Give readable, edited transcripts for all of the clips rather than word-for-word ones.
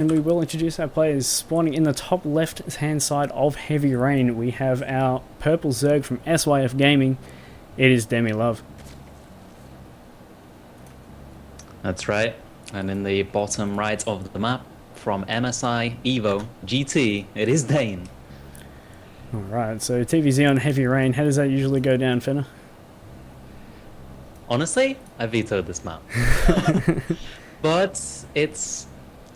And we will introduce our players. Spawning in the top left hand side of Heavy Rain, we have our purple Zerg from SYF Gaming. It is DemiLove. That's right. And in the bottom right of the map, from MSIEvoGTDane, it is Dane. Alright, so TVZ on Heavy Rain, how does that usually go down, Fenner? Honestly, I vetoed this map. But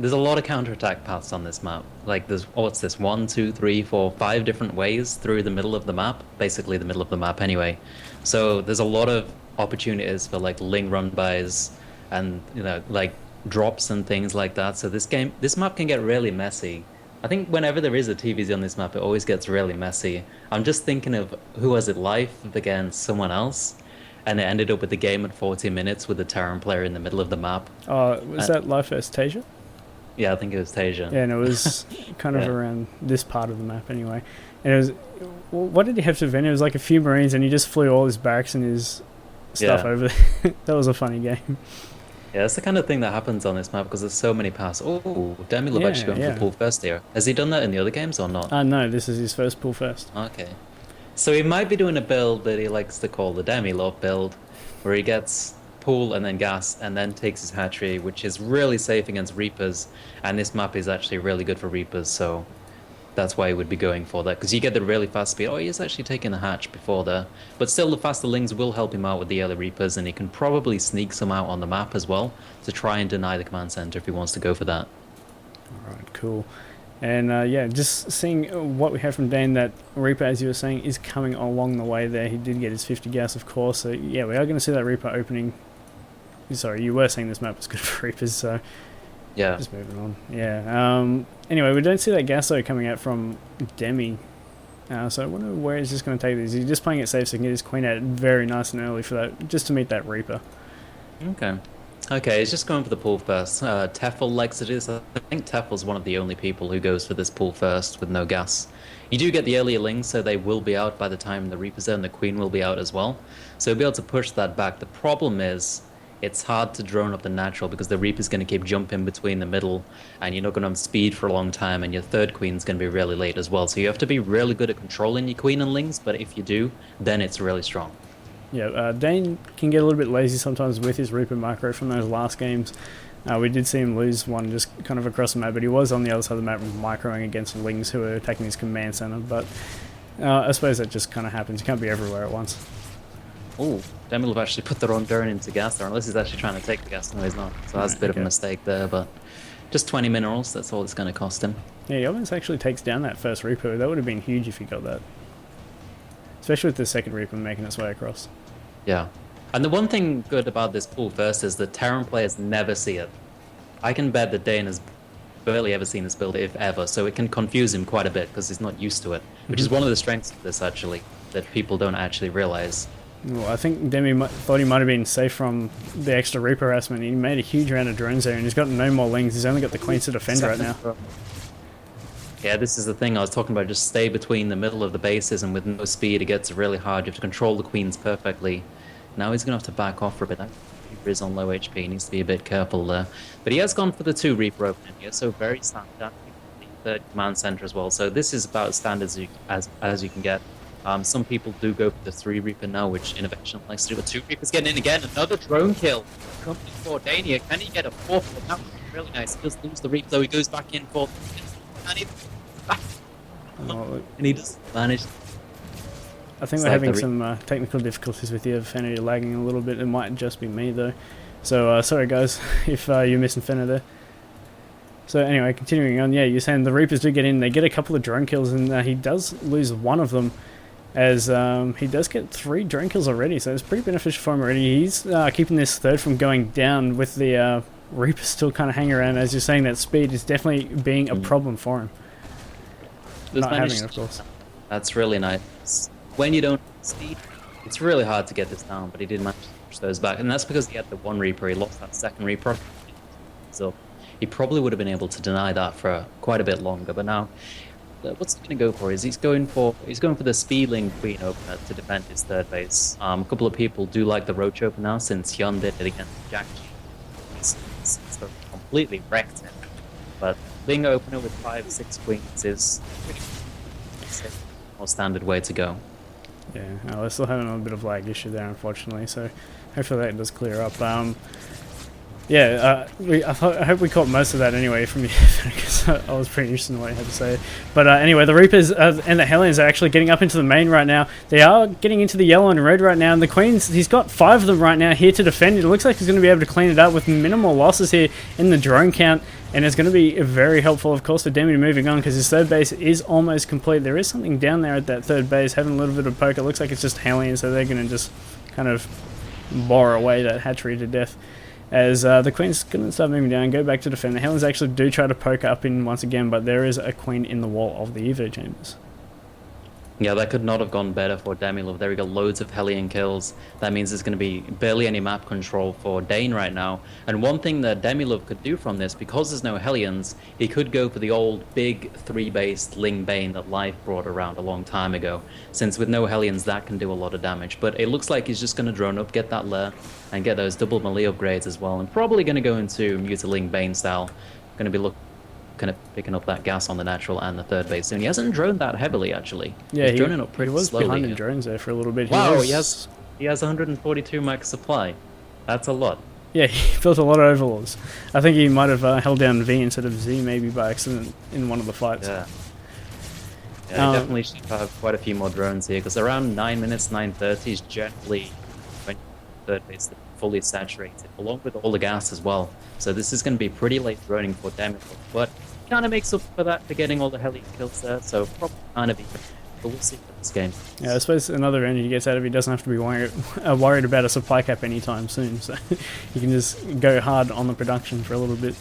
there's a lot of counterattack paths on this map. Like there's, what's this, 1, 2, 3, 4, 5 different ways through the middle of the map. Basically the middle of the map anyway. So there's a lot of opportunities for like ling run-bys and, you know, like drops and things like that. So this map can get really messy. I think whenever there is a TVZ on this map, it always gets really messy. I'm just thinking of who was it live against someone else, and it ended up with the game at 40 minutes with the Terran player in the middle of the map. Was that live first Tasia? Yeah, I think it was Tasia. Yeah, and it was kind of around this part of the map anyway. And it was, what did he have to defend? It was like a few Marines, and he just flew all his barracks and his stuff over there. That was a funny game. Yeah, it's the kind of thing that happens on this map because there's so many paths. Oh, DemiLove actually going for the pull first here. Has he done that in the other games or not? No, this is his first pull first. Okay. So he might be doing a build that he likes to call the DemiLove build, where he gets pool and then gas and then takes his hatchery, which is really safe against Reapers. And this map is actually really good for Reapers, so that's why he would be going for that, because you get the really fast speed. Oh, he's actually taking the hatch before there. But still, the faster lings will help him out with the early Reapers, and he can probably sneak some out on the map as well to try and deny the command center if he wants to go for that. Alright, cool. And yeah, just seeing what we have from Dane, that Reaper, as you were saying, is coming along the way there. He did get his 50 gas, of course, so yeah, we are going to see that Reaper opening. Sorry, you were saying this map was good for Reapers, so yeah. Just moving on. Yeah. Anyway, we don't see that gas though coming out from Demi. So I wonder where he's just going to take this. He's just playing it safe so he can get his queen out very nice and early for that, just to meet that Reaper. Okay. Okay, he's just going for the pull first. Tefl likes to do this. I think Tefl's one of the only people who goes for this pull first with no gas. You do get the earlier lings, so they will be out by the time the Reaper's there, and the queen will be out as well. So you'll be able to push that back. The problem is, it's hard to drone up the natural because the Reaper's going to keep jumping between the middle, and you're not going to have speed for a long time, and your third queen's going to be really late as well. So you have to be really good at controlling your queen and lings, but if you do, then it's really strong. Yeah, Dane can get a little bit lazy sometimes with his Reaper macro from those last games. We did see him lose one just kind of across the map, but he was on the other side of the map microing against lings who were attacking his command center. But I suppose that just kind of happens. You can't be everywhere at once. Oh, DemiLove actually put the wrong drone into gas there, unless he's actually trying to take the gas. No, he's not. So that's a bit of a mistake there, but just 20 minerals, that's all it's going to cost him. Yeah, he almost actually takes down that first Reaper. That would have been huge if he got that. Especially with the second Reaper making its way across. Yeah. And the one thing good about this pool first is that Terran players never see it. I can bet that Dane has barely ever seen this build, if ever, so it can confuse him quite a bit because he's not used to it, which is one of the strengths of this, actually, that people don't actually realize. Well, I think Demi thought he might have been safe from the extra Reaper harassment. He made a huge round of drones there, and he's got no more lings. He's only got the queens to defend right now. Yeah, this is the thing I was talking about. Just stay between the middle of the bases, and with no speed, it gets really hard. You have to control the queens perfectly. Now he's going to have to back off for a bit. Reaper is on low HP. He needs to be a bit careful there. But he has gone for the 2 Reaper opening here, so very standard. The third command center as well. So this is about as standard as you can get. Some people do go for the 3 Reaper now, which Innovation likes to do. But 2 Reapers getting in again. Another drone kill. Company for Dania. Can he get a 4th? That would be really nice. He does lose the Reaper, though. He goes back in for... And he does manage. I think we're having some technical difficulties with you, Fenner. You're lagging a little bit. It might just be me, though. So, sorry, guys, if you're missing Fenner there. So, anyway, continuing on. Yeah, you're saying the Reapers do get in. They get a couple of drone kills, and he does lose one of them, as he does get 3 drone kills already. So, it's pretty beneficial for him already. He's keeping this third from going down with the Reapers still kind of hanging around. As you're saying, that speed is definitely being a problem for him. Not having it, of course. That's really nice. When you don't speed, it's really hard to get this down, but he did manage to push those back. And that's because he had the 1 Reaper, he lost that 2nd Reaper. So he probably would have been able to deny that for quite a bit longer. But now, what's he going to go for? Is he's going for the Speedling Queen opener to defend his 3rd base. A couple of people do like the Roach opener now, since Hyun did it against Jack G. He's completely wrecked him. But being an opener with 5-6 queens is pretty more standard way to go. Yeah, we're still having a little bit of lag issue there, unfortunately, so hopefully that does clear up. Yeah, I hope we caught most of that anyway from you, because I was pretty interested in what you had to say. But anyway, the Reapers and the Hellions are actually getting up into the main right now. They are getting into the yellow and red right now, and the Queens, he's got 5 of them right now here to defend. It looks like he's going to be able to clean it up with minimal losses here in the drone count, and it's going to be very helpful, of course, for Demi moving on, because his third base is almost complete. There is something down there at that third base, having a little bit of poke. It looks like it's just Hellions, so they're going to just kind of bore away that hatchery to death. As the Queen's going to start moving down, go back to defend. The Hellions actually do try to poke up in once again, but there is a Queen in the wall of the Evo chambers. Yeah, that could not have gone better for DemiLove. There we go, loads of Hellion kills. That means there's going to be barely any map control for Dane right now. And one thing that DemiLove could do from this, because there's no Hellions, he could go for the old big 3-based Ling Bane that Life brought around a long time ago. Since with no Hellions, that can do a lot of damage. But it looks like he's just going to drone up, get that lair, and get those double melee upgrades as well. And probably going to go into Mutaling Bane style. Going to be kind of picking up that gas on the natural and the third base soon. He hasn't droned that heavily, actually. Yeah, he's droning up pretty he was slowly. behind in drones there for a little bit. Wow, he has 142 max supply. That's a lot. Yeah, he built a lot of overlords. I think he might have held down V instead of Z maybe by accident in one of the fights. Yeah, he definitely should have quite a few more drones here, because around 9 minutes, 9:30 is generally when third base is fully saturated, along with all the gas as well. So this is going to be pretty late droning for DemiLove, but kind of makes up for that for getting all the Hellion kills there, so probably kind of even. But we'll see for this game. Yeah, I suppose another advantage he gets out of it, he doesn't have to be worried about a supply cap anytime soon, so you can just go hard on the production for a little bit.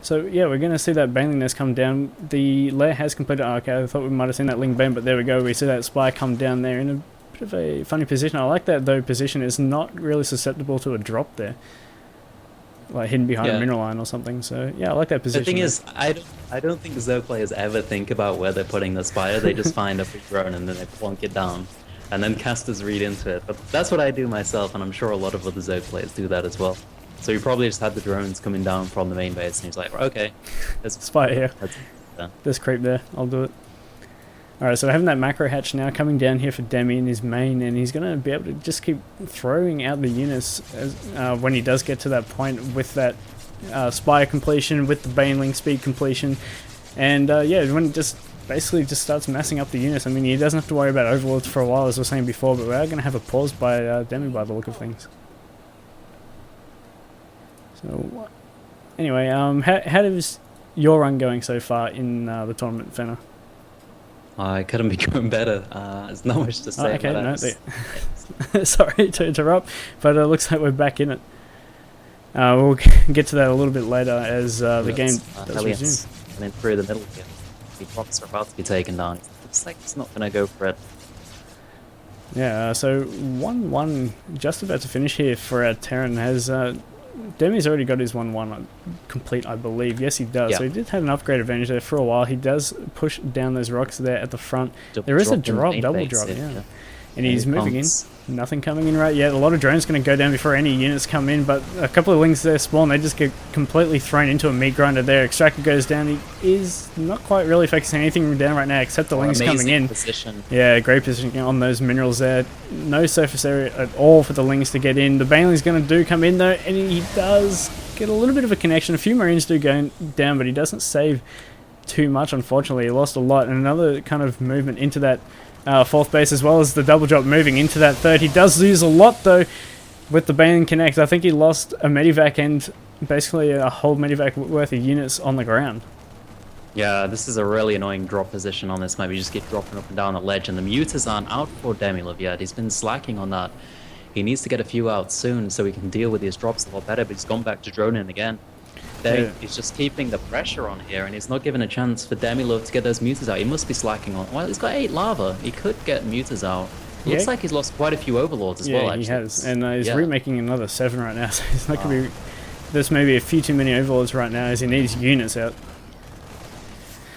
So yeah, we're going to see that Baneling nest come down. The lair has completed. Oh, okay, I thought we might have seen that Ling Bane, but there we go. We see that Spy come down there in a bit of a funny position. I like that though position. Is not really susceptible to a drop there, like hidden behind a mineral line or something. So yeah, I like that position. The thing is, I don't think Zo players ever think about where they're putting the Spire. They just find a big drone and then they plonk it down, and then casters read into it. But that's what I do myself, and I'm sure a lot of other Zo players do that as well. So he probably just had the drones coming down from the main base, and he's like, okay, there's Spy here. There's creep there. I'll do it. Alright, so having that macro hatch now coming down here for Demi in his main, and he's going to be able to just keep throwing out the units as, when he does get to that point with that Spire completion, with the Baneling speed completion, and yeah, when it just basically just starts massing up the units. I mean, he doesn't have to worry about overlords for a while, as I was saying before, but we are going to have a pause by Demi by the look of things. So, anyway, how is your run going so far in the tournament, Fenner? I couldn't be going better. There's not much to say. Okay, no, sorry to interrupt, but it looks like we're back in it. We'll get to that a little bit later as the game does resume. And then through the middle here, the blocks are about to be taken down. It looks like it's not going to go for it. Yeah, so 1-1 just about to finish here for our Terran. Has Demi's already got his 1-1 complete, I believe. Yes, he does. Yeah. So he did have an upgrade advantage there for a while. He does push down those rocks there at the front. There is a drop, double drop, yeah. And he's moving in. Nothing coming in right yet. A lot of drones going to go down before any units come in, but a couple of Lings there spawn. They just get completely thrown into a meat grinder there. Extractor goes down. He is not quite really focusing anything down right now except the Lings coming in. Position. Yeah, great position on those minerals there. No surface area at all for the Lings to get in. The Baneling's going to come in though, and he does get a little bit of a connection. A few Marines do go down, but he doesn't save too much, unfortunately. He lost a lot, and another kind of movement into that fourth base, as well as the double drop moving into that third. He does lose a lot though with the Bane Connect. I think he lost a medivac and basically a whole medivac worth of units on the ground. Yeah, this is a really annoying drop position on this map. You just get dropping up and down the ledge, and the mutas aren't out for DemiLove yet. He's been slacking on that. He needs to get a few out soon so he can deal with his drops a lot better, but he's gone back to droning again. He's just keeping the pressure on here, and he's not given a chance for DemiLove to get those mutas out. He must be slacking on. Well, he's got 8 lava. He could get mutas out. Looks like he's lost quite a few overlords as well, actually. Yeah, he has. And he's remaking another 7 right now, so he's not going to be... There's maybe a few too many overlords right now as he needs units out.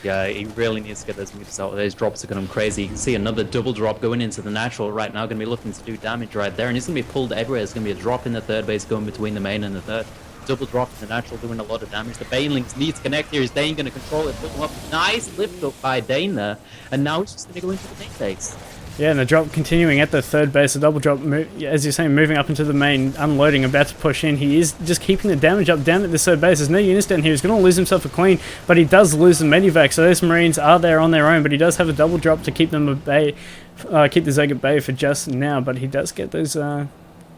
Yeah, he really needs to get those mutas out. Those drops are going crazy. You can see another double drop going into the natural right now. Going to be looking to do damage right there, and he's going to be pulled everywhere. There's going to be a drop in the third base going between the main and the third. Double drop in the natural, doing a lot of damage. The Banelings need to connect here. Is Dane going to control it? Put him up. Nice lift up by Dane there. And now he's just going to go into the main base. Yeah, and the drop continuing at the third base. The double drop, as you're saying, moving up into the main, unloading, about to push in. He is just keeping the damage up down at the third base. There's no units down here. He's going to lose himself a queen, but he does lose the medivac. So those Marines are there on their own, but he does have a double drop to keep them at bay, keep the Zerg at bay for just now. But he does get those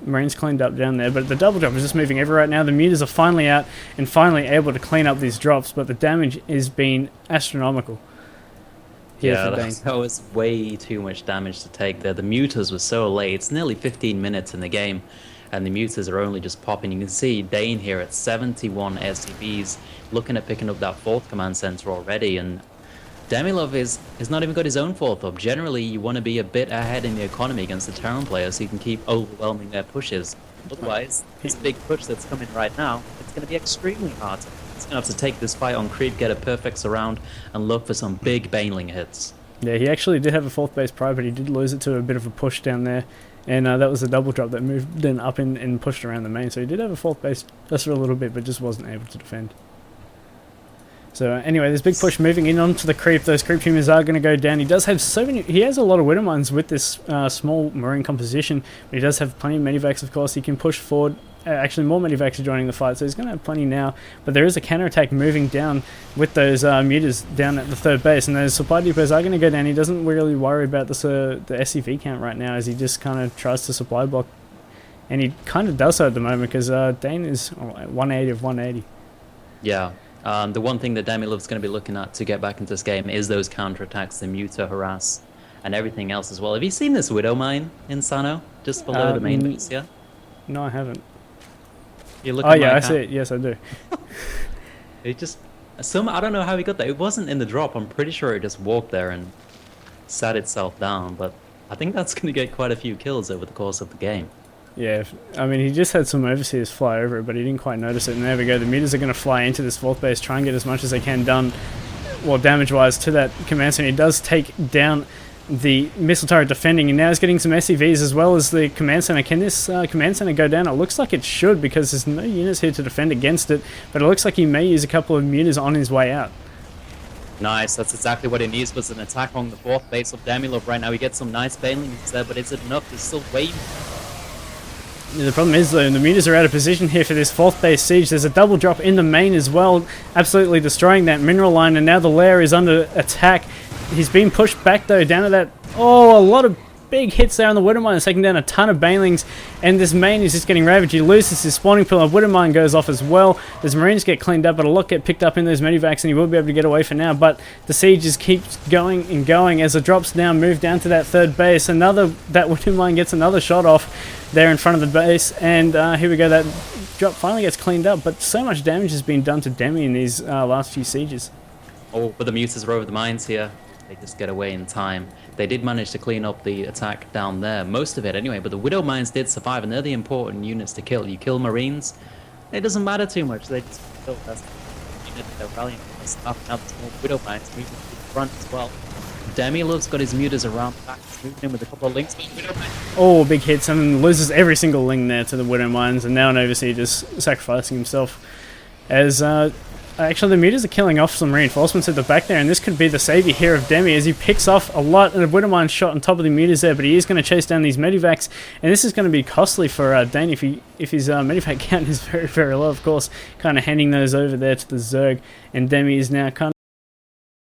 Marines cleaned up down there. But the double drop is just moving everywhere right now. The mutas are finally out and finally able to clean up these drops, but the damage is being astronomical. Yeah, that was way too much damage to take there. The mutas were so late. It's nearly 15 minutes in the game, and the mutas are only just popping. You can see Dane here at 71 SCVs, looking at picking up that 4th command center already, and DemiLove is not even got his own 4th up. Generally, you want to be a bit ahead in the economy against the Terran players so you can keep overwhelming their pushes. Otherwise, this big push that's coming right now, it's going to be extremely hard. He's going to have to take this fight on creep, get a perfect surround, and look for some big Baneling hits. Yeah, he actually did have a 4th base prior, but he did lose it to a bit of a push down there. And that was a double drop that moved then up and pushed around the main. So he did have a 4th base just for a little bit, but just wasn't able to defend. So anyway, this big push moving in onto the creep. Those creep humans are going to go down. He does have he has a lot of Widow Mines with this small Marine composition, but he does have plenty of medivacs, of course. He can push forward. Actually, more medivacs are joining the fight, so he's going to have plenty now. But there is a counterattack moving down with those mutas down at the third base, and those supply depots are going to go down. He doesn't really worry about the SCV count right now, as he just kind of tries to supply block, and he kind of does so at the moment because Dane is 180 of 180. Yeah. The one thing that DemiLove's going to be looking at to get back into this game is those counterattacks, the muta harass, and everything else as well. Have you seen this Widow Mine in Sano, just below the main base? Yeah. No, I haven't. You look oh yeah, I see it. Yes, I do. It just I don't know how he got there. It wasn't in the drop. I'm pretty sure it just walked there and sat itself down. But I think that's going to get quite a few kills over the course of the game. Yeah, I mean, he just had some overseers fly over it, but he didn't quite notice it. And there we go. The mutas are going to fly into this 4th base, try and get as much as they can done, well, damage-wise, to that command center. He does take down the missile turret defending, and now he's getting some SCVs as well as the command center. Can this command center go down? It looks like it should, because there's no units here to defend against it, but it looks like he may use a couple of mutas on his way out. Nice, that's exactly what he needs, was an attack on the 4th base of DemiLove right now. We get some nice banelings there, but is it enough? There's still way more. Yeah, the problem is, though, the mutas are out of position here for this 4th base siege. There's a double drop in the main as well, absolutely destroying that mineral line, and now the lair is under attack. He's been pushed back, though, down to that... Oh, a lot of big hits there on the Widow Mine, taking down a ton of Banelings, and this main is just getting ravaged. He loses his spawning pillar. Widow Mine goes off as well. His Marines get cleaned up, but a lot get picked up in those medivacs, and he will be able to get away for now. But the siege just keeps going and going as the drops now move down to that 3rd base. That Widow Mine gets another shot off there in front of the base, and here we go. That drop finally gets cleaned up, but so much damage has been done to Demi in these last few sieges. Oh, but the mutas are over the mines here. They just get away in time. They did manage to clean up the attack down there, most of it anyway, but the Widow Mines did survive, and they're the important units to kill. You kill Marines, it doesn't matter too much. They just kill. That's the unit they're rallying for stuff. Now there's more Widow Mines moving to the front as well. DemiLove's got his mutas around the back, moving in with a couple of links. Oh, big hits, and loses every single link there to the Widow Mines, and now an Overseer just sacrificing himself. As actually the mutas are killing off some reinforcements at the back there, and this could be the savior here of Demi as he picks off a lot of Widow Mine shot on top of the mutas there, but he is going to chase down these medivacs, and this is going to be costly for Dane if his medivac count is very, very low, of course, kind of handing those over there to the Zerg, and Demi is now kind of